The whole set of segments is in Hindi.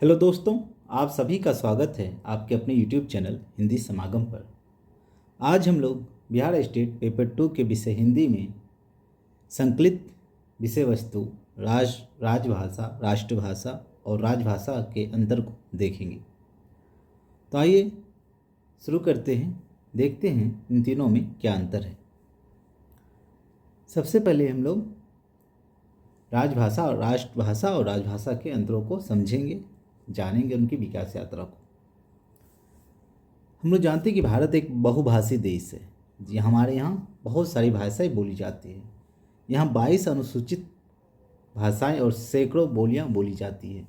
हेलो दोस्तों, आप सभी का स्वागत है आपके अपने यूट्यूब चैनल हिंदी समागम पर। आज हम लोग बिहार स्टेट पेपर 2 के विषय हिंदी में संकलित विषय वस्तु राजभाषा, राष्ट्रभाषा और राजभाषा के अंतर को देखेंगे। तो आइए शुरू करते हैं, देखते हैं इन तीनों में क्या अंतर है। सबसे पहले हम लोग राजभाषा और राष्ट्रभाषा और राजभाषा के अंतरों को समझेंगे, जानेंगे उनकी विकास यात्रा को। हम लोग जानते हैं कि भारत एक बहुभाषी देश है जी। हमारे यहाँ बहुत सारी भाषाएं बोली जाती हैं। यहाँ 22 अनुसूचित भाषाएं और सैकड़ों बोलियां बोली जाती है।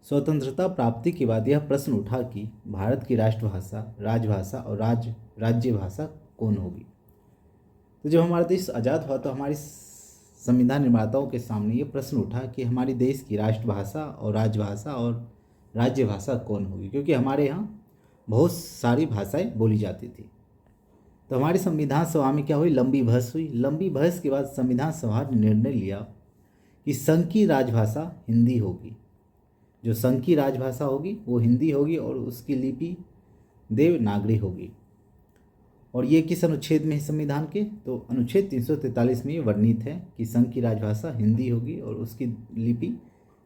स्वतंत्रता प्राप्ति के बाद यह प्रश्न उठा कि भारत की राष्ट्रभाषा, राजभाषा और राज्य भाषा कौन होगी। तो जब हमारा देश आज़ाद हुआ तो हमारी संविधान निर्माताओं के सामने ये प्रश्न उठा कि हमारे देश की राष्ट्रभाषा और राजभाषा और राज्य भाषा कौन होगी, क्योंकि हमारे यहाँ बहुत सारी भाषाएं बोली जाती थी। तो हमारी संविधान सभा में क्या हुई, लंबी बहस हुई। लंबी बहस के बाद संविधान सभा ने निर्णय लिया कि संघ की राजभाषा हिंदी होगी। जो संघ की राजभाषा होगी वो हिंदी होगी और उसकी लिपि देवनागरी होगी। और ये किस अनुच्छेद में है संविधान के, तो अनुच्छेद 343 में ये वर्णित है कि संघ की राजभाषा हिंदी होगी और उसकी लिपि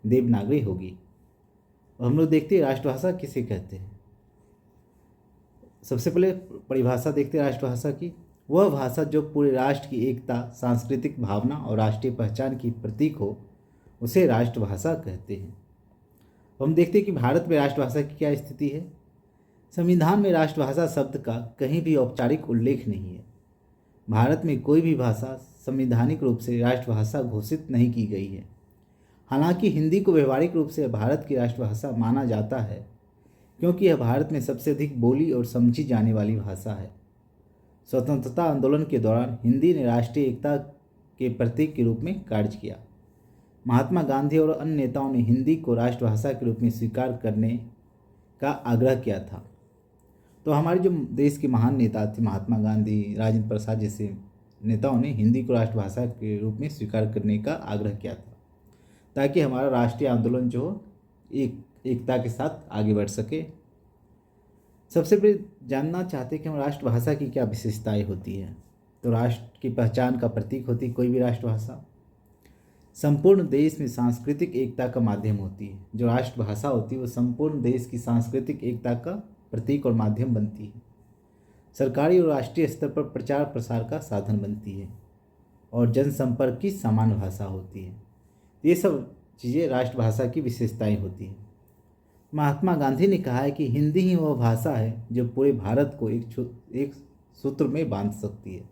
देवनागरी होगी। और हम लोग देखते हैं राष्ट्रभाषा किसे कहते हैं। सबसे पहले परिभाषा देखते हैं राष्ट्रभाषा की। वह भाषा जो पूरे राष्ट्र की एकता, सांस्कृतिक भावना और राष्ट्रीय पहचान की प्रतीक हो, उसे राष्ट्रभाषा कहते हैं। हम देखते हैं कि भारत में राष्ट्रभाषा की क्या स्थिति है। संविधान में राष्ट्रभाषा शब्द का कहीं भी औपचारिक उल्लेख नहीं है। भारत में कोई भी भाषा संवैधानिक रूप से राष्ट्रभाषा घोषित नहीं की गई है। हालांकि हिंदी को व्यवहारिक रूप से भारत की राष्ट्रभाषा माना जाता है, क्योंकि यह भारत में सबसे अधिक बोली और समझी जाने वाली भाषा है। स्वतंत्रता आंदोलन के दौरान हिंदी ने राष्ट्रीय एकता के प्रतीक के रूप में कार्य किया। महात्मा गांधी और अन्य नेताओं ने हिंदी को राष्ट्रभाषा के रूप में स्वीकार करने का आग्रह किया था। तो हमारे जो देश के महान नेता थे, महात्मा गांधी, राजेंद्र प्रसाद जैसे नेताओं ने हिंदी को राष्ट्रभाषा के रूप में स्वीकार करने का आग्रह किया था, ताकि हमारा राष्ट्रीय आंदोलन जो हो एकता के साथ आगे बढ़ सके। सबसे पहले जानना चाहते हैं कि हम राष्ट्रभाषा की क्या विशेषताएं होती है। तो राष्ट्र की पहचान का प्रतीक होती है कोई भी राष्ट्रभाषा। संपूर्ण देश में सांस्कृतिक एकता का माध्यम होती है। जो राष्ट्रभाषा होती है वो संपूर्ण देश की सांस्कृतिक एकता का प्रतीक और माध्यम बनती है। सरकारी और राष्ट्रीय स्तर पर प्रचार प्रसार का साधन बनती है और जनसंपर्क की सामान्य भाषा होती है। ये सब चीज़ें राष्ट्रभाषा की विशेषताएं होती हैं। महात्मा गांधी ने कहा है कि हिंदी ही वह भाषा है जो पूरे भारत को एक सूत्र में बांध सकती है।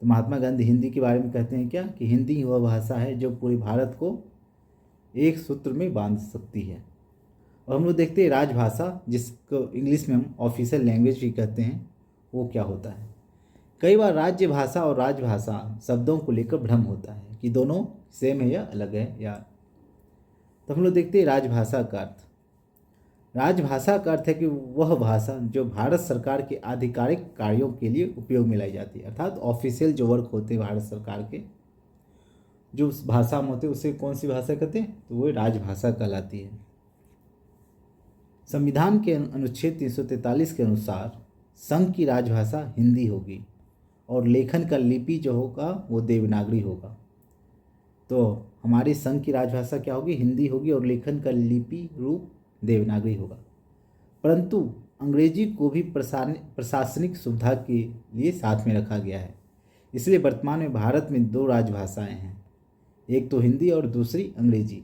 तो महात्मा गांधी हिंदी के बारे में कहते हैं क्या, कि हिंदी ही वह भाषा है जो पूरे भारत को एक सूत्र में बांध सकती है। और हम लोग देखते हैं राजभाषा, जिसको इंग्लिश में हम ऑफिशियल लैंग्वेज भी कहते हैं, वो क्या होता है। कई बार राज्य भाषा और राजभाषा शब्दों को लेकर भ्रम होता है कि दोनों सेम है या अलग है या। तो हम लोग देखते हैं राजभाषा का अर्थ। राजभाषा का अर्थ है कि वह भाषा जो भारत सरकार के आधिकारिक कार्यों के लिए उपयोग में लाई जाती है, अर्थात ऑफिशियल जो वर्क होते हैं भारत सरकार के, जो उस भाषा में होते हैं उसे कौन सी भाषा कहते हैं, तो वो राजभाषा कहलाती है। संविधान के अनुच्छेद 343 के अनुसार संघ की राजभाषा हिंदी होगी और लेखन का लिपि जो होगा वो देवनागरी होगा। तो हमारी संघ की राजभाषा क्या होगी, हिंदी होगी और लेखन का लिपि रूप देवनागरी होगा। परंतु अंग्रेजी को भी प्रशासनिक सुविधा के लिए साथ में रखा गया है। इसलिए वर्तमान में भारत में 2 राजभाषाएं हैं, एक तो हिंदी और दूसरी अंग्रेजी।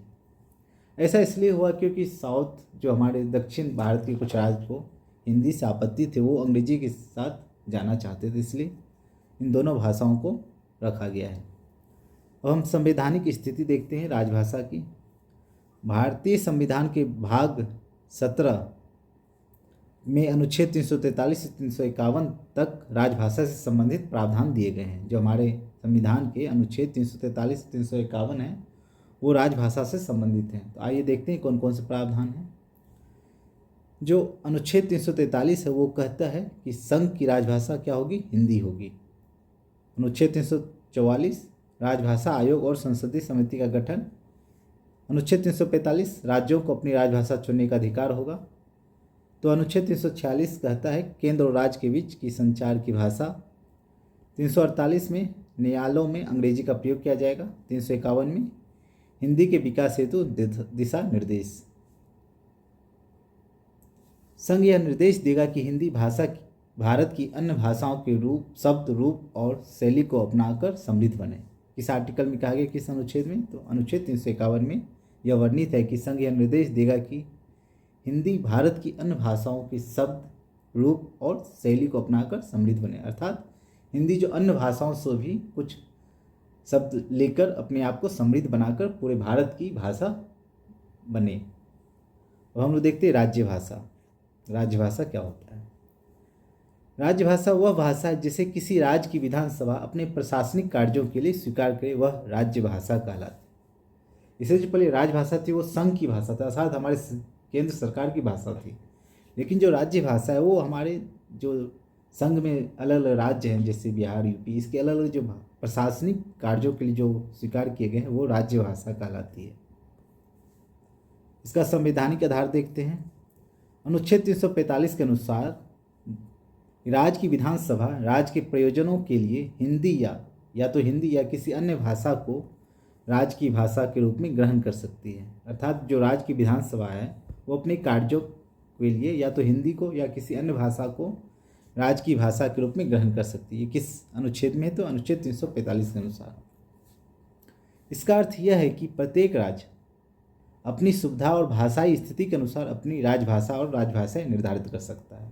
ऐसा इसलिए हुआ क्योंकि साउथ, जो हमारे दक्षिण भारत के कुछ राज्य को हिंदी से आपत्ति थे, वो अंग्रेजी के साथ जाना चाहते थे, इसलिए इन दोनों भाषाओं को रखा गया है। अब हम संवैधानिक स्थिति देखते हैं राजभाषा की। भारतीय संविधान के भाग 17 में अनुच्छेद 343 से 351 तक राजभाषा से संबंधित प्रावधान दिए गए हैं। जो हमारे संविधान के अनुच्छेद 343 से 351 है वो राजभाषा से संबंधित हैं। तो आइए देखते हैं कौन कौन से प्रावधान हैं। जो अनुच्छेद 343 है वो कहता है कि संघ की राजभाषा क्या होगी, हिंदी होगी। अनुच्छेद 344 राजभाषा आयोग और संसदीय समिति का गठन अनुच्छेद 345 राज्यों को अपनी राजभाषा चुनने का अधिकार होगा। तो अनुच्छेद 346 कहता है केंद्र और राज्य के बीच की संचार की भाषा। 348 में न्यायालयों में अंग्रेजी का प्रयोग किया जाएगा। 351 में हिंदी के विकास हेतु दिशा निर्देश। संघ यह निर्देश देगा कि हिंदी भाषा भारत की अन्य भाषाओं के रूप, शब्द, रूप और शैली को अपनाकर समृद्ध बने। किस आर्टिकल में कहा गया, किस अनुच्छेद में? तो अनुच्छेद 351 में यह वर्णित है कि संघ यह निर्देश देगा कि हिंदी भारत की अन्य भाषाओं के शब्द, रूप और शैली को अपनाकर समृद्ध बने। अर्थात हिंदी जो अन्य भाषाओं से भी कुछ शब्द लेकर अपने आप को समृद्ध बनाकर पूरे भारत की भाषा बने। अब हम लोग देखते हैं राज्य भाषा। राज्य भाषा क्या होता है? राज्य भाषा वह भाषा है जिसे किसी राज्य की विधानसभा अपने प्रशासनिक कार्यों के लिए स्वीकार करे, वह राज्य भाषा कहलाती है। इससे जो पहले राजभाषा थी वो संघ की भाषा था, अर्थात हमारे केंद्र सरकार की भाषा थी। लेकिन जो राज्य भाषा है वो हमारे जो संघ में अलग अलग राज्य हैं, जैसे बिहार, यूपी, इसके अलग अलग जो प्रशासनिक कार्यों के लिए जो स्वीकार किए गए हैं वो राज्य भाषा कहलाती है। इसका संवैधानिक आधार देखते हैं। अनुच्छेद 345 के अनुसार राज्य की विधानसभा राज्य के प्रयोजनों के लिए हिंदी या तो हिंदी या किसी अन्य भाषा को राज्य की भाषा के रूप में ग्रहण कर सकती है। अर्थात जो राज्य की विधानसभा है वो अपने कार्यों के लिए या तो हिंदी को या किसी अन्य भाषा को राज्य की भाषा के रूप में ग्रहण कर सकती है। किस अनुच्छेद में? तो अनुच्छेद 345 के अनुसार। इसका अर्थ यह है कि प्रत्येक राज्य अपनी सुविधा और भाषाई स्थिति के अनुसार अपनी राजभाषा और राजभाषाएं निर्धारित कर सकता है।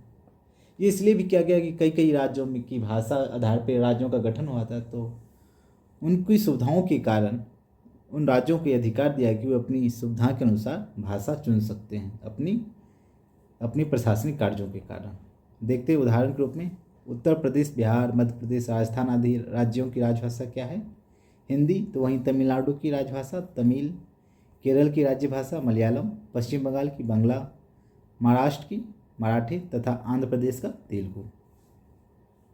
ये इसलिए भी किया गया कि कई कई राज्यों में की भाषा आधार पर राज्यों का गठन हुआ था, तो उनकी सुविधाओं के कारण उन राज्यों को अधिकार दिया कि वो अपनी सुविधा के अनुसार भाषा चुन सकते हैं अपनी प्रशासनिक कार्यों के कारण। देखते हैं उदाहरण के रूप में उत्तर प्रदेश, बिहार, मध्य प्रदेश, राजस्थान आदि राज्यों की राजभाषा क्या है? हिंदी। तो वहीं तमिलनाडु की राजभाषा तमिल, केरल की राज्य भाषा मलयालम, पश्चिम बंगाल की बांग्ला, महाराष्ट्र की मराठी तथा आंध्र प्रदेश का तेलुगु।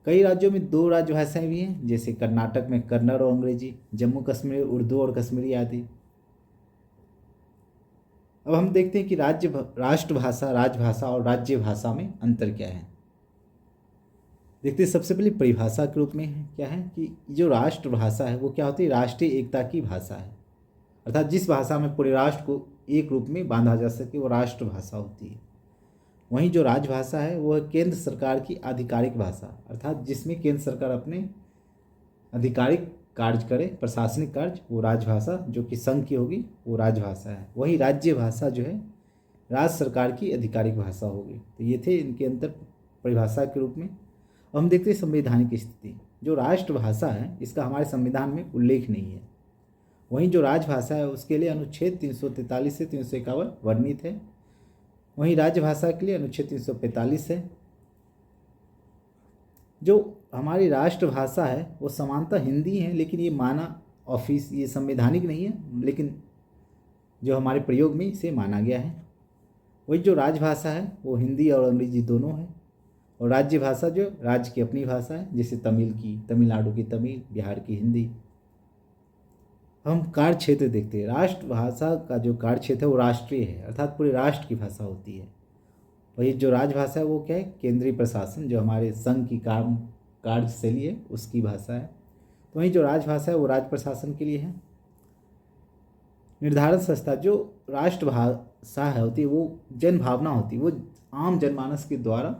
कई राज्यों में दो राजभाषाएं भी हैं, जैसे कर्नाटक में कन्नड़ और अंग्रेजी, जम्मू कश्मीर में उर्दू और कश्मीरी आदि। अब हम देखते हैं कि राष्ट्रभाषा, राजभाषा और राज्य भाषा में अंतर क्या है। देखते हैं सबसे पहले परिभाषा के रूप में क्या है कि जो राष्ट्रभाषा है वो क्या होती है? राष्ट्रीय एकता की भाषा है। अर्थात जिस भाषा में पूरे राष्ट्र को एक रूप में बांधा जा सके वो राष्ट्रभाषा होती है। वहीं जो राजभाषा है वह केंद्र सरकार की आधिकारिक भाषा, अर्थात जिसमें केंद्र सरकार अपने आधिकारिक कार्य करे, प्रशासनिक कार्य, वो राजभाषा जो कि संघ की होगी वो राजभाषा है। वही राज्य भाषा जो है राज्य सरकार की आधिकारिक भाषा होगी। तो ये थे इनके अंतर परिभाषा के रूप में। हम देखते हैं संवैधानिक स्थिति। जो राष्ट्रभाषा है इसका हमारे संविधान में उल्लेख नहीं है। वहीं जो राजभाषा है उसके लिए अनुच्छेद 343 से 351 वर्णित है। वहीं राजभाषा के लिए अनुच्छेद 345 है। जो हमारी राष्ट्रभाषा है वो समानता हिंदी है, लेकिन ये माना ये संवैधानिक नहीं है, लेकिन जो हमारे प्रयोग में इसे माना गया है। वही जो राजभाषा है वो हिंदी और अंग्रेजी दोनों है। और राज्य भाषा जो राज्य की अपनी भाषा है, जैसे तमिलनाडु की तमिल, बिहार की हिंदी। हम कार्य क्षेत्र देखते हैं। राष्ट्रभाषा का जो कार्य क्षेत्र है वो राष्ट्रीय है, अर्थात पूरे राष्ट्र की भाषा होती है। वही जो राजभाषा है वो क्या है? केंद्रीय प्रशासन, जो हमारे संघ की कार्यशैली है उसकी भाषा है। तो वहीं जो राजभाषा है वो राज्य प्रशासन के लिए है। निर्धारण संस्था जो राष्ट्रभाषा है होती है वो जन भावना होती है, वो आम जनमानस के द्वारा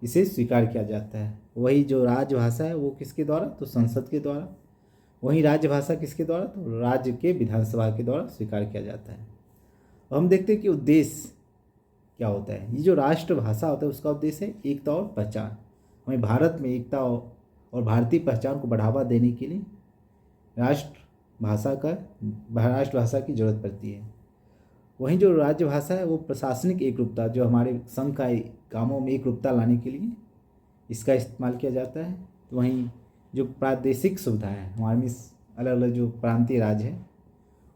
इसे स्वीकार किया जाता है। वही जो राजभाषा है वो किसके द्वारा? तो संसद के द्वारा। वहीं राज्यभाषा किसके द्वारा? तो राज्य के विधानसभा के द्वारा स्वीकार किया जाता है। अब हम देखते हैं कि उद्देश्य क्या होता है। ये जो राष्ट्रभाषा होता है उसका उद्देश्य है एकता और पहचान। हमें भारत में एकता और भारतीय पहचान को बढ़ावा देने के लिए राष्ट्रभाषा की जरूरत पड़ती है। वहीं जो राज्यभाषा है वो प्रशासनिक एकरूपता, जो हमारे संघ का कामों में एकरूपता लाने के लिए इसका इस्तेमाल किया जाता है। तो वहीं जो प्रादेशिक सुविधाएं हैं, हमारे में अलग अलग जो प्रांतीय राज्य हैं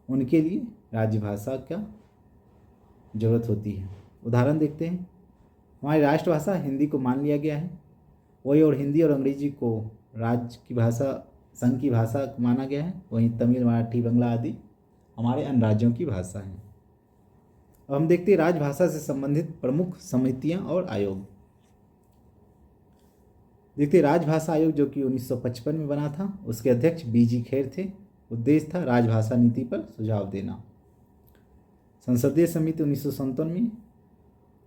उनके लिए राजभाषा का जरूरत होती है। उदाहरण देखते हैं। हमारी राष्ट्रभाषा हिंदी को मान लिया गया है, वही और हिंदी और अंग्रेजी को राज्य की भाषा, संघ की भाषा माना गया है। वहीं तमिल, मराठी, बांग्ला आदि हमारे अन्य राज्यों की भाषा है। अब हम देखते हैं राजभाषा से संबंधित प्रमुख समितियां और आयोग। देखते राजभाषा आयोग जो कि 1955 में बना था, उसके अध्यक्ष बीजी खेर थे। उद्देश्य था राजभाषा नीति पर सुझाव देना। संसदीय समिति 1957 में,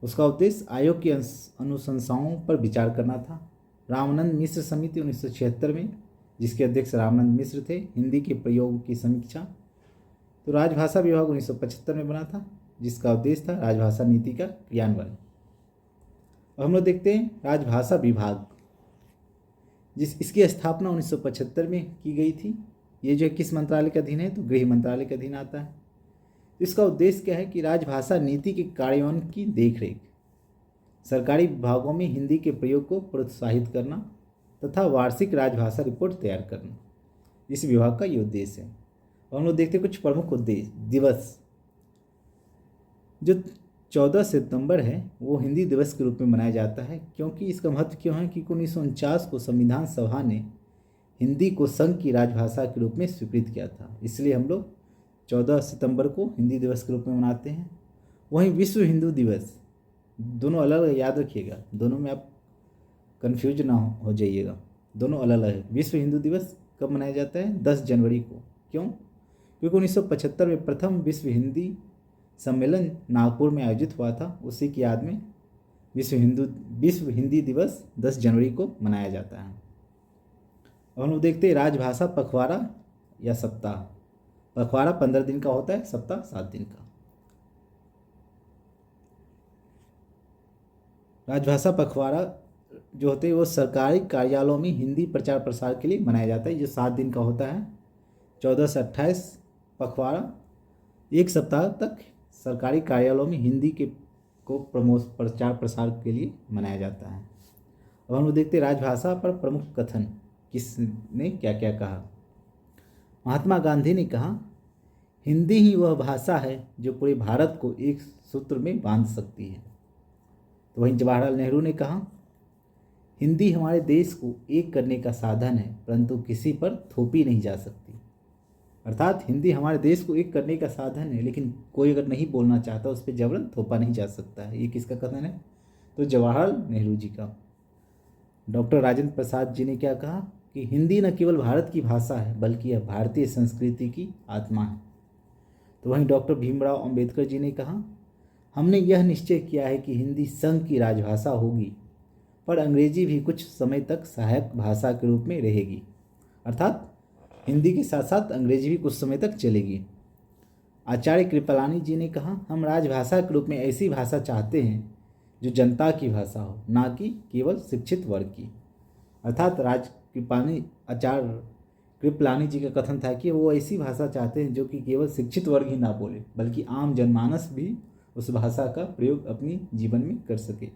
उसका उद्देश्य आयोग की अनुशंसाओं पर विचार करना था। रामानंद मिश्र समिति 1976 में, जिसके अध्यक्ष रामानंद मिश्र थे, हिंदी के प्रयोग की समीक्षा। तो राजभाषा विभाग 1975 में बना था, जिसका उद्देश्य था राजभाषा नीति का क्रियान्वयन। अब हम लोग देखते हैं राजभाषा विभाग, इसकी स्थापना 1975 में की गई थी। ये जो किस मंत्रालय के अधीन है, तो गृह मंत्रालय के अधीन आता है। इसका उद्देश्य क्या है कि राजभाषा नीति के कार्यान्वयन की देखरेख, सरकारी विभागों में हिंदी के प्रयोग को प्रोत्साहित करना तथा वार्षिक राजभाषा रिपोर्ट तैयार करना, इस विभाग का ये उद्देश्य है। और हम लोग देखते हैं कुछ प्रमुख उद्देश्य। दिवस, जो 14 सितंबर है वो हिंदी दिवस के रूप में मनाया जाता है। क्योंकि इसका महत्व क्यों है कि 1949 को संविधान सभा ने हिंदी को संघ की राजभाषा के रूप में स्वीकृत किया था, इसलिए हम लोग 14 सितंबर को हिंदी दिवस के रूप में मनाते हैं। वहीं विश्व हिंदू दिवस, दोनों अलग अलग याद रखिएगा, दोनों में आप कन्फ्यूज ना हो जाइएगा, दोनों अलग अलग है। विश्व हिंदू दिवस कब मनाया जाता है? 10 जनवरी को। क्यों? क्योंकि 1975 में प्रथम विश्व हिंदी सम्मेलन नागपुर में आयोजित हुआ था, उसी की याद में विश्व हिंदी दिवस 10 जनवरी को मनाया जाता है। अब हम लोग देखते हैं राजभाषा पखवाड़ा या सप्ताह। पखवाड़ा 15 दिन का होता है, सप्ताह 7 दिन का। राजभाषा पखवाड़ा जो होते हैं वो सरकारी कार्यालयों में हिंदी प्रचार प्रसार के लिए मनाया जाता है। ये 7 दिन का होता है। 14 से 28 पखवाड़ा, एक सप्ताह तक सरकारी कार्यालयों में हिंदी के को प्रचार प्रसार के लिए मनाया जाता है। अब हम लोग देखते हैं राजभाषा पर प्रमुख कथन, किसने क्या क्या कहा। महात्मा गांधी ने कहा, हिंदी ही वह भाषा है जो पूरे भारत को एक सूत्र में बांध सकती है। तो वहीं जवाहरलाल नेहरू ने कहा, हिंदी हमारे देश को एक करने का साधन है, परंतु किसी पर थोपी नहीं जा सकती। अर्थात हिंदी हमारे देश को एक करने का साधन है, लेकिन कोई अगर नहीं बोलना चाहता उस पर जबरन थोपा नहीं जा सकता है। ये किसका कथन है? तो जवाहरलाल नेहरू जी का। डॉक्टर राजेंद्र प्रसाद जी ने क्या कहा कि हिंदी न केवल भारत की भाषा है, बल्कि यह भारतीय संस्कृति की आत्मा है। तो वहीं डॉक्टर भीमराव अंबेडकर जी ने कहा, हमने यह निश्चय किया है कि हिंदी संघ की राजभाषा होगी, पर अंग्रेजी भी कुछ समय तक सहायक भाषा के रूप में रहेगी। अर्थात हिंदी के साथ साथ अंग्रेजी भी कुछ समय तक चलेगी। आचार्य कृपलानी जी ने कहा, हम राजभाषा के रूप में ऐसी भाषा चाहते हैं जो जनता की भाषा हो, ना कि केवल शिक्षित वर्ग की। अर्थात आचार्य कृपलानी जी का कथन था कि वो ऐसी भाषा चाहते हैं जो कि केवल शिक्षित वर्ग ही ना बोले, बल्कि आम जनमानस भी उस भाषा का प्रयोग अपनी जीवन में कर सके।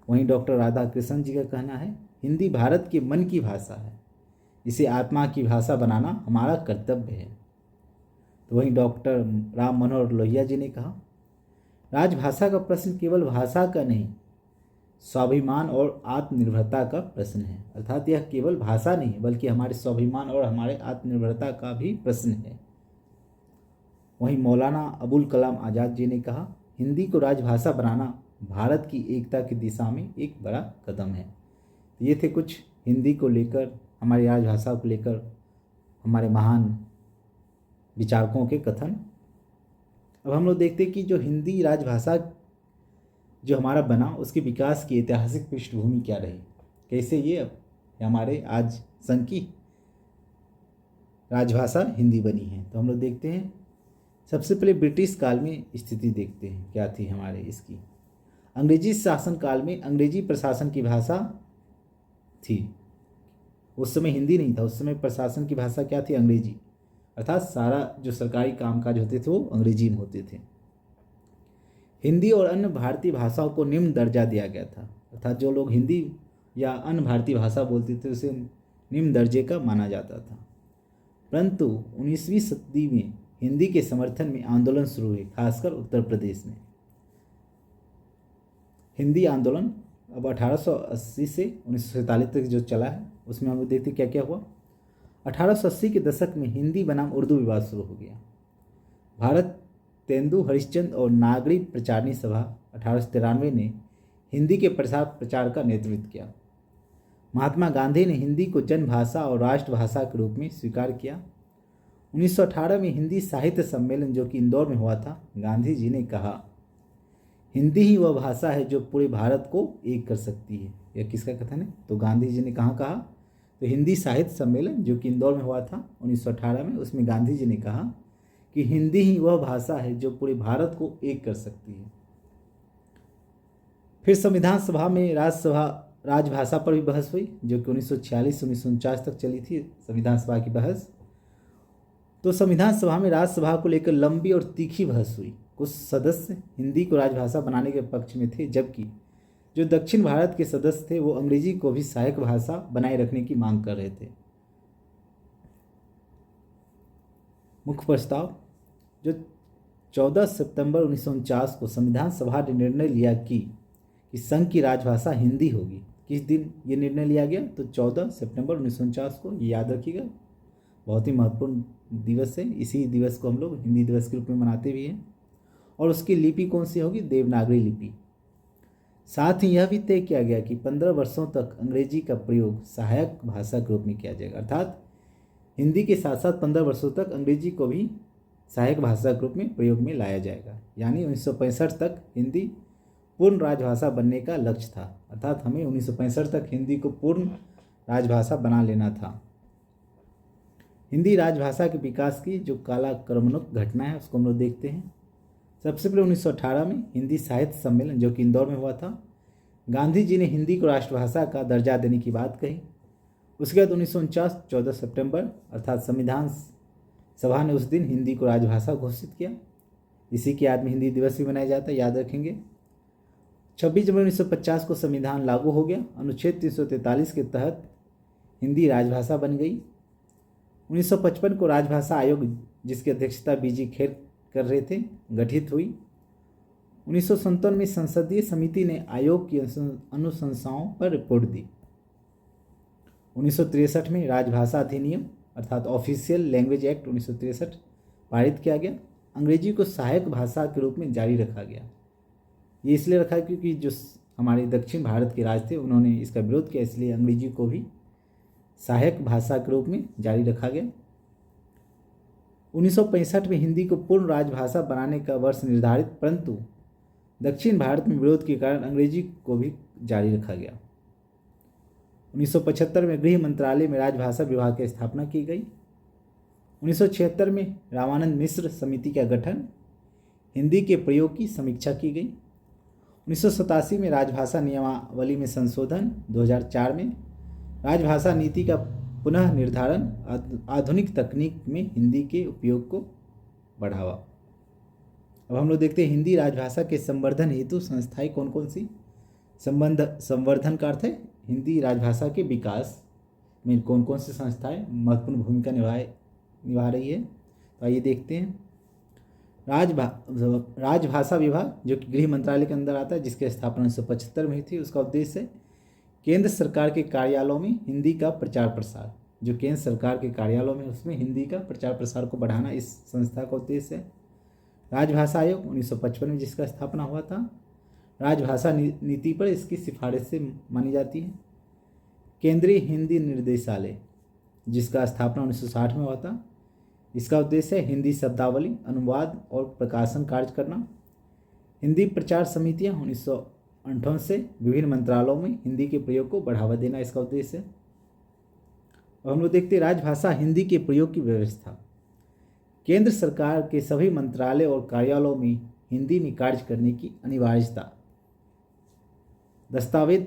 वहीं डॉक्टर राधा कृष्ण जी का कहना है, हिंदी भारत के मन की भाषा है, इसे आत्मा की भाषा बनाना हमारा कर्तव्य है। तो वहीं डॉक्टर राम मनोहर लोहिया जी ने कहा, राजभाषा का प्रश्न केवल भाषा का नहीं, स्वाभिमान और आत्मनिर्भरता का प्रश्न है। अर्थात यह केवल भाषा नहीं बल्कि हमारे स्वाभिमान और हमारे आत्मनिर्भरता का भी प्रश्न है। वहीं मौलाना अबुल कलाम आज़ाद जी ने कहा, हिंदी को राजभाषा बनाना भारत की एकता की दिशा में एक बड़ा कदम है। ये थे कुछ हिंदी को लेकर, हमारी राजभाषा को लेकर हमारे महान विचारकों के कथन। अब हम लोग देखते हैं कि जो हिंदी राजभाषा जो हमारा बना, उसके विकास की ऐतिहासिक पृष्ठभूमि क्या रही, कैसे ये हमारे आज संघ की राजभाषा हिंदी बनी है। तो हम लोग देखते हैं, सबसे पहले ब्रिटिश काल में स्थिति देखते हैं क्या थी हमारे इसकी। अंग्रेजी शासन काल में अंग्रेजी प्रशासन की भाषा थी। उस समय हिंदी नहीं था, उस समय प्रशासन की भाषा क्या थी? अंग्रेजी। अर्थात सारा जो सरकारी कामकाज होते थे वो अंग्रेजी में होते थे। हिंदी और अन्य भारतीय भाषाओं को निम्न दर्जा दिया गया था। अर्थात जो लोग हिंदी या अन्य भारतीय भाषा बोलते थे उसे निम्न दर्जे का माना जाता था। परंतु 19वीं सदी में हिंदी के समर्थन में आंदोलन शुरू हुए, खासकर उत्तर प्रदेश में। हिंदी आंदोलन अब 1880 से 1947 तक जो चला है, उसमें हम देखते क्या क्या हुआ। 1880 के दशक में हिंदी बनाम उर्दू विवाद शुरू हो गया। भारत तेंदु हरिश्चंद्र और नागरी प्रचारणी सभा 1893 ने हिंदी के प्रसार प्रचार का नेतृत्व किया। महात्मा गांधी ने हिंदी को जन भाषा और राष्ट्रभाषा के रूप में स्वीकार किया। 1918 में हिंदी साहित्य सम्मेलन जो कि इंदौर में हुआ था, गांधी जी ने कहा, हिंदी ही वह भाषा है जो पूरे भारत को एक कर सकती है। यह किसका कथन है? तो गांधी जी ने कहाँ कहा? तो हिंदी साहित्य सम्मेलन जो कि इंदौर में हुआ था 1918 में, उसमें गांधी जी ने कहा कि हिंदी ही वह भाषा है जो पूरे भारत को एक कर सकती है। फिर संविधान सभा में राजभाषा पर भी बहस हुई, जो कि 1946 से 1949 तक चली थी संविधान सभा की बहस। तो संविधान सभा में राज्यसभा को लेकर लंबी और तीखी बहस हुई। कुछ सदस्य हिंदी को राजभाषा बनाने के पक्ष में थे, जबकि जो दक्षिण भारत के सदस्य थे वो अंग्रेजी को भी सहायक भाषा बनाए रखने की मांग कर रहे थे। मुख्य प्रस्ताव, जो 14 सितंबर 1949 को संविधान सभा ने निर्णय लिया कि संघ की राजभाषा हिंदी होगी। किस दिन ये निर्णय लिया गया? तो 14 सितंबर 1949 को, ये याद रखिएगा, बहुत ही महत्वपूर्ण दिवस है। इसी दिवस को हम लोग हिंदी दिवस के रूप में मनाते भी हैं। और उसकी लिपि कौन सी होगी? देवनागरी लिपि। साथ ही यह भी तय किया गया कि 15 वर्षों तक अंग्रेजी का प्रयोग सहायक भाषा के रूप में किया जाएगा, अर्थात हिंदी के साथ साथ 15 वर्षों तक अंग्रेजी को भी सहायक भाषा के रूप में प्रयोग में लाया जाएगा। यानी 1965 तक हिंदी पूर्ण राजभाषा बनने का लक्ष्य था, अर्थात हमें 1965 तक हिंदी को पूर्ण राजभाषा बना लेना था। हिंदी राजभाषा के विकास की जो कालाक्रमणिक घटना है उसको हम लोग देखते हैं। सबसे पहले 1918 में हिंदी साहित्य सम्मेलन जो कि इंदौर में हुआ था, गांधी जी ने हिंदी को राष्ट्रभाषा का दर्जा देने की बात कही। उसके बाद 1949 14 सितंबर अर्थात संविधान सभा ने उस दिन हिंदी को राजभाषा घोषित किया। इसी की याद में हिंदी दिवस भी मनाया जाता है, याद रखेंगे। 26 जनवरी 1950 को संविधान लागू हो गया। अनुच्छेद 343 के तहत हिंदी राजभाषा बन गई। 1955 को राजभाषा आयोग, जिसकी अध्यक्षता बीजी खेर कर रहे थे, गठित हुई। 1957 में संसदीय समिति ने आयोग की अनुशंसाओं पर रिपोर्ट दी। 1963 में राजभाषा अधिनियम अर्थात ऑफिशियल लैंग्वेज एक्ट 1963 पारित किया गया। अंग्रेजी को सहायक भाषा के रूप में जारी रखा गया। ये इसलिए रखा क्योंकि जो हमारे दक्षिण भारत के राज्य थे उन्होंने इसका विरोध किया, इसलिए अंग्रेजी को भी सहायक भाषा के रूप में जारी रखा गया। 1965 में हिंदी को पूर्ण राजभाषा बनाने का वर्ष निर्धारित, परंतु दक्षिण भारत में विरोध के कारण अंग्रेजी को भी जारी रखा गया। 1975 में गृह मंत्रालय में राजभाषा विभाग की स्थापना की गई। 1976 में रामानंद मिश्र समिति का गठन, हिंदी के प्रयोग की समीक्षा की गई। 1987 में राजभाषा नियमावली में संशोधन। 2004 में राजभाषा नीति का पुनः निर्धारण, आधुनिक तकनीक में हिंदी के उपयोग को बढ़ावा। अब हम लोग देखते हैं हिंदी राजभाषा के संवर्धन हेतु संस्थाएं कौन कौन सी। संवर्धन का अर्थ है हिंदी राजभाषा के विकास में कौन कौन सी संस्थाएं महत्वपूर्ण भूमिका निभा रही है। तो आइए देखते हैं। राजभाषा विभाग जो कि गृह मंत्रालय के अंदर आता है, जिसकी स्थापना 1975 में हुई थी। उसका उद्देश्य है केंद्र सरकार के कार्यालयों में हिंदी का प्रचार प्रसार। जो केंद्र सरकार के कार्यालयों में उसमें हिंदी का प्रचार प्रसार को बढ़ाना इस संस्था का उद्देश्य है। राजभाषा आयोग 1955 में जिसका स्थापना हुआ था। राजभाषा नीति पर इसकी सिफारिश से मानी जाती है। केंद्रीय हिंदी निर्देशालय जिसका स्थापना 1960 में हुआ था। इसका उद्देश्य है हिंदी शब्दावली, अनुवाद और प्रकाशन कार्य करना। हिंदी प्रचार समितियां 1958 से विभिन्न मंत्रालयों में हिंदी के प्रयोग को बढ़ावा देना इसका उद्देश्य है। और हम लोग देखते हैं राजभाषा हिंदी के प्रयोग की व्यवस्था। केंद्र सरकार के सभी मंत्रालय और कार्यालयों में हिंदी में कार्य करने की अनिवार्यता। दस्तावेज,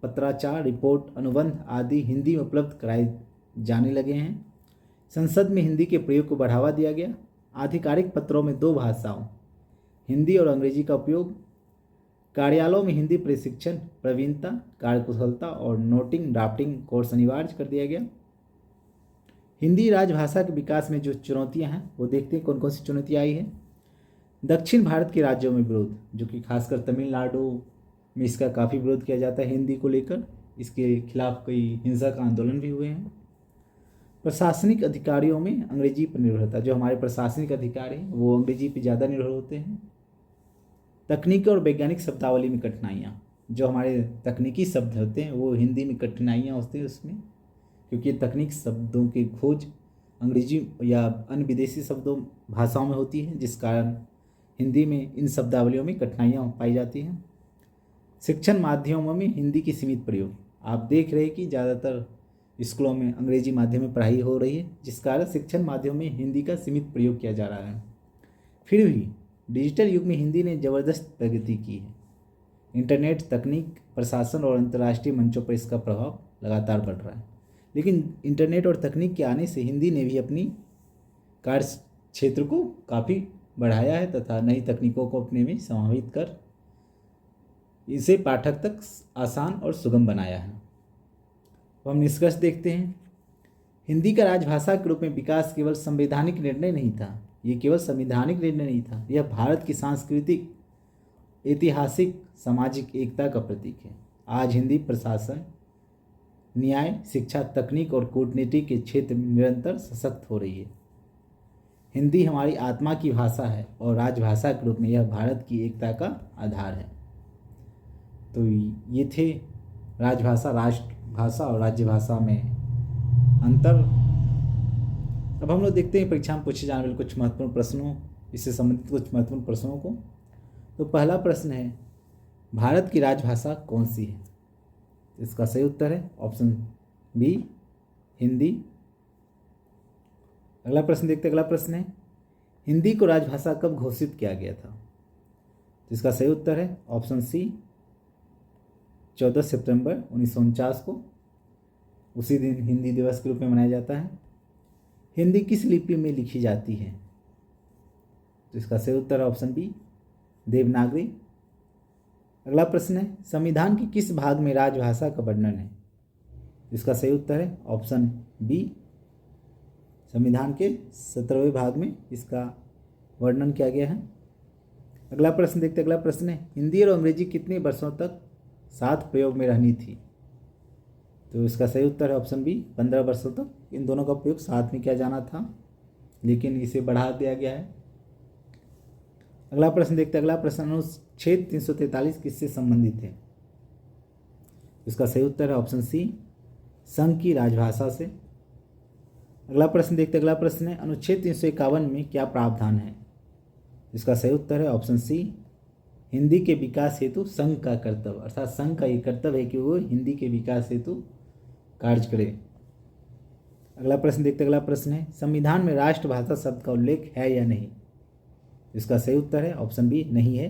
पत्राचार, रिपोर्ट, अनुबंध आदि हिंदी में उपलब्ध कराए जाने लगे हैं। संसद में हिंदी के प्रयोग को बढ़ावा दिया गया। आधिकारिक पत्रों में 2 भाषाओं हिंदी और अंग्रेजी का उपयोग। कार्यालयों में हिंदी प्रशिक्षण, प्रवीणता, कार्यकुशलता और नोटिंग ड्राफ्टिंग कोर्स अनिवार्य कर दिया गया। हिंदी राजभाषा के विकास में जो चुनौतियां हैं वो देखते हैं कौन कौन सी चुनौतियां आई हैं। दक्षिण भारत के राज्यों में विरोध, जो कि खासकर तमिलनाडु में इसका काफ़ी विरोध किया जाता है हिंदी को लेकर। इसके खिलाफ कई हिंसक आंदोलन भी हुए हैं। प्रशासनिक अधिकारियों में अंग्रेजी पर निर्भरता, जो हमारे प्रशासनिक अधिकारी हैं वो अंग्रेजी पर ज़्यादा निर्भर होते हैं। तकनीकी और वैज्ञानिक शब्दावली में कठिनाइयाँ, जो हमारे तकनीकी शब्द होते हैं वो हिंदी में कठिनाइयाँ होती हैं उसमें, क्योंकि तकनीक शब्दों की खोज अंग्रेजी या अन्य विदेशी शब्दों भाषाओं में होती है, जिस कारण हिंदी में इन शब्दावलियों में कठिनाइयाँ पाई जाती हैं। शिक्षण माध्यमों में हिंदी की सीमित प्रयोग, आप देख रहे हैं कि ज़्यादातर स्कूलों में अंग्रेजी माध्यम में पढ़ाई हो रही है, जिस कारण शिक्षण माध्यम में हिंदी का सीमित प्रयोग किया जा रहा है। फिर भी डिजिटल युग में हिंदी ने ज़बरदस्त प्रगति की है। इंटरनेट, तकनीक, प्रशासन और अंतर्राष्ट्रीय मंचों पर इसका प्रभाव लगातार बढ़ रहा है। लेकिन इंटरनेट और तकनीक के आने से हिंदी ने भी अपनी कार्य क्षेत्र को काफ़ी बढ़ाया है तथा नई तकनीकों को अपने में समाहित कर इसे पाठक तक आसान और सुगम बनाया है। तो हम निष्कर्ष देखते हैं। हिंदी का राजभाषा के रूप में विकास केवल संवैधानिक निर्णय नहीं था, ये केवल संवैधानिक निर्णय नहीं था, यह भारत की सांस्कृतिक, ऐतिहासिक, सामाजिक एकता का प्रतीक है। आज हिंदी प्रशासन, न्याय, शिक्षा, तकनीक और कूटनीति के क्षेत्र में निरंतर सशक्त हो रही है। हिंदी हमारी आत्मा की भाषा है और राजभाषा के रूप में यह भारत की एकता का आधार है। तो ये थे राजभाषा, राष्ट्रभाषा और राज्यभाषा में अंतर। अब हम लोग देखते हैं परीक्षा में पूछे जाने वाले कुछ महत्वपूर्ण प्रश्नों, इससे संबंधित कुछ महत्वपूर्ण प्रश्नों को। तो पहला प्रश्न है, भारत की राजभाषा कौन सी है? इसका सही उत्तर है ऑप्शन बी, हिंदी। अगला प्रश्न देखते हैं। अगला प्रश्न है, हिंदी को राजभाषा कब घोषित किया गया था? तो इसका सही उत्तर है ऑप्शन सी, 14 सितंबर 1949 को। उसी दिन हिंदी दिवस के रूप में मनाया जाता है। हिंदी किस लिपि में लिखी जाती है? तो इसका सही उत्तर है ऑप्शन बी, देवनागरी। अगला प्रश्न है, संविधान के किस भाग में राजभाषा का वर्णन है? इसका सही उत्तर है ऑप्शन बी, संविधान के 17वें भाग में इसका वर्णन किया गया है। अगला प्रश्न देखते हैं। अगला प्रश्न है, हिंदी और अंग्रेजी कितने वर्षों तक साथ प्रयोग में रहनी थी? तो इसका सही उत्तर है ऑप्शन बी, 15 वर्षों तक इन दोनों का प्रयोग साथ में किया जाना था, लेकिन इसे बढ़ा दिया गया है। अगला प्रश्न देखते हैं। अगला प्रश्न, अनुच्छेद 343 किससे संबंधित है? इसका सही उत्तर है ऑप्शन सी, संघ की राजभाषा से। अगला प्रश्न देखते हैं। अगला प्रश्न है, अनुच्छेद 351 में क्या प्रावधान है? इसका सही उत्तर है ऑप्शन सी, हिंदी के विकास हेतु संघ का कर्तव्य, अर्थात संघ का ये कर्तव्य है कि वो हिंदी के विकास हेतु कार्य करे। अगला प्रश्न देखते हैं। अगला प्रश्न है, संविधान में राष्ट्रभाषा शब्द का उल्लेख है या नहीं? इसका सही उत्तर है ऑप्शन बी, नहीं है।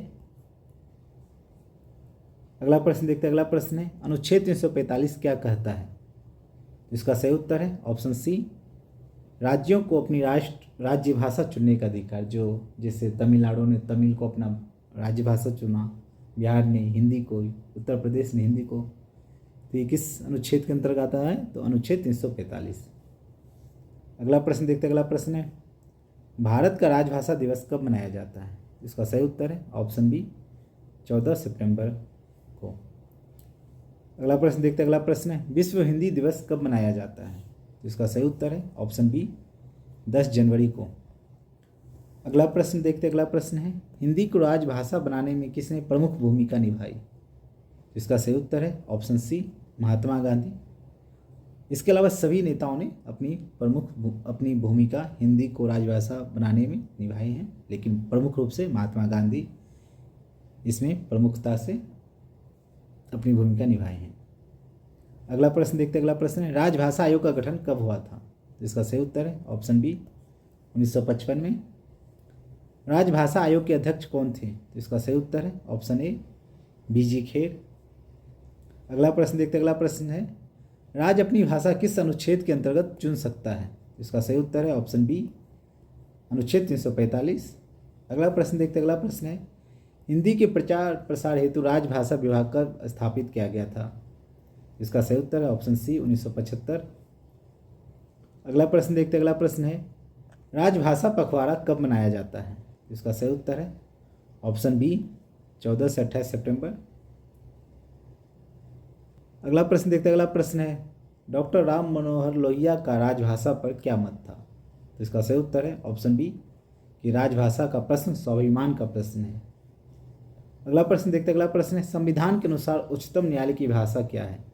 अगला प्रश्न देखते हैं। अगला प्रश्न है, अनुच्छेद 345 क्या कहता है? इसका सही उत्तर है ऑप्शन सी, राज्यों को अपनी राज्य भाषा चुनने का अधिकार। जो जैसे तमिलनाडु ने तमिल को अपना राज्य भाषा चुना, बिहार ने हिंदी को, उत्तर प्रदेश ने हिंदी को, तो ये किस अनुच्छेद के अंतर्गत आता है? तो अनुच्छेद 345। अगला प्रश्न देखते हैं। अगला प्रश्न है, भारत का राजभाषा दिवस कब मनाया जाता है? इसका सही उत्तर है ऑप्शन बी, 14 सितंबर को। अगला प्रश्न देखते हैं। अगला प्रश्न है, विश्व हिंदी दिवस कब मनाया जाता है? इसका सही उत्तर है ऑप्शन बी, 10 जनवरी को। अगला प्रश्न देखते हैं। अगला प्रश्न है, हिंदी को राजभाषा बनाने में किसने प्रमुख भूमिका निभाई? इसका सही उत्तर है ऑप्शन सी, महात्मा गांधी। इसके अलावा सभी नेताओं ने अपनी भूमिका हिंदी को राजभाषा बनाने में निभाई है, लेकिन प्रमुख रूप से महात्मा गांधी इसमें प्रमुखता से अपनी भूमिका निभाई है। अगला प्रश्न देखते हैं। अगला प्रश्न है, राजभाषा आयोग का गठन कब हुआ था? इसका सही उत्तर है ऑप्शन बी, 1955 में। राजभाषा आयोग के अध्यक्ष कौन थे? तो इसका सही उत्तर है ऑप्शन ए, बीजी खेर। अगला प्रश्न देखते हैं। अगला प्रश्न है, राज्य अपनी भाषा किस अनुच्छेद के अंतर्गत चुन सकता है? इसका सही उत्तर है ऑप्शन बी, अनुच्छेद 345। अगला प्रश्न देखते हैं। अगला प्रश्न है, हिंदी के प्रचार प्रसार हेतु राजभाषा विभाग कब स्थापित किया गया था? इसका सही उत्तर है ऑप्शन सी, 1975। अगला प्रश्न देखते हैं। अगला प्रश्न है, राजभाषा पखवाड़ा कब मनाया जाता है? इसका सही उत्तर है ऑप्शन बी, 14 से 28 सितंबर। अगला प्रश्न देखते हैं। अगला प्रश्न है, डॉक्टर राम मनोहर लोहिया का राजभाषा पर क्या मत था? तो इसका सही उत्तर है ऑप्शन बी कि राजभाषा का प्रश्न स्वाभिमान का प्रश्न है। अगला प्रश्न देखते हैं। अगला प्रश्न है, संविधान के अनुसार उच्चतम न्यायालय की भाषा क्या है?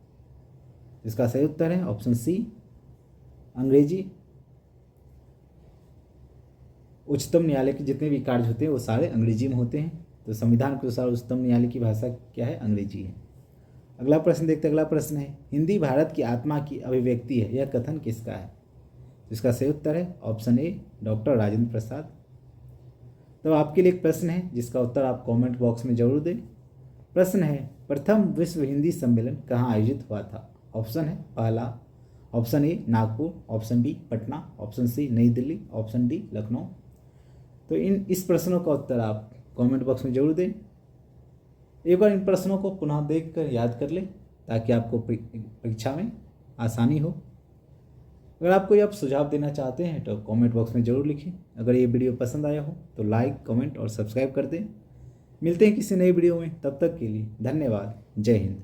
इसका सही उत्तर है ऑप्शन सी अंग्रेजी। उच्चतम न्यायालय के जितने भी कार्य होते हैं वो सारे अंग्रेजी में होते हैं। तो संविधान के अनुसार उच्चतम न्यायालय की भाषा क्या है? अंग्रेजी है। अगला प्रश्न देखते हैं। अगला प्रश्न है, हिंदी भारत की आत्मा की अभिव्यक्ति है, यह कथन किसका है? तो इसका सही उत्तर है option A doctor Rajendra Prasad. तो आपके लिए एक प्रश्न है जिसका उत्तर आप कमेंट बॉक्स में जरूर दें। प्रश्न है, प्रथम विश्व हिंदी सम्मेलन कहाँ आयोजित हुआ था? ऑप्शन है पहला, option A Nagpur, option B Patna, option C New Delhi, option D Lucknow. तो इस प्रश्नों का उत्तर आप कमेंट बॉक्स में जरूर दें। एक बार इन प्रश्नों को पुनः देखकर याद कर लें ताकि आपको परीक्षा में आसानी हो। अगर आप कोई सुझाव देना चाहते हैं तो कमेंट बॉक्स में ज़रूर लिखें। अगर ये वीडियो पसंद आया हो तो लाइक, कमेंट और सब्सक्राइब कर दें। मिलते हैं किसी नई वीडियो में, तब तक के लिए धन्यवाद। जय हिंद।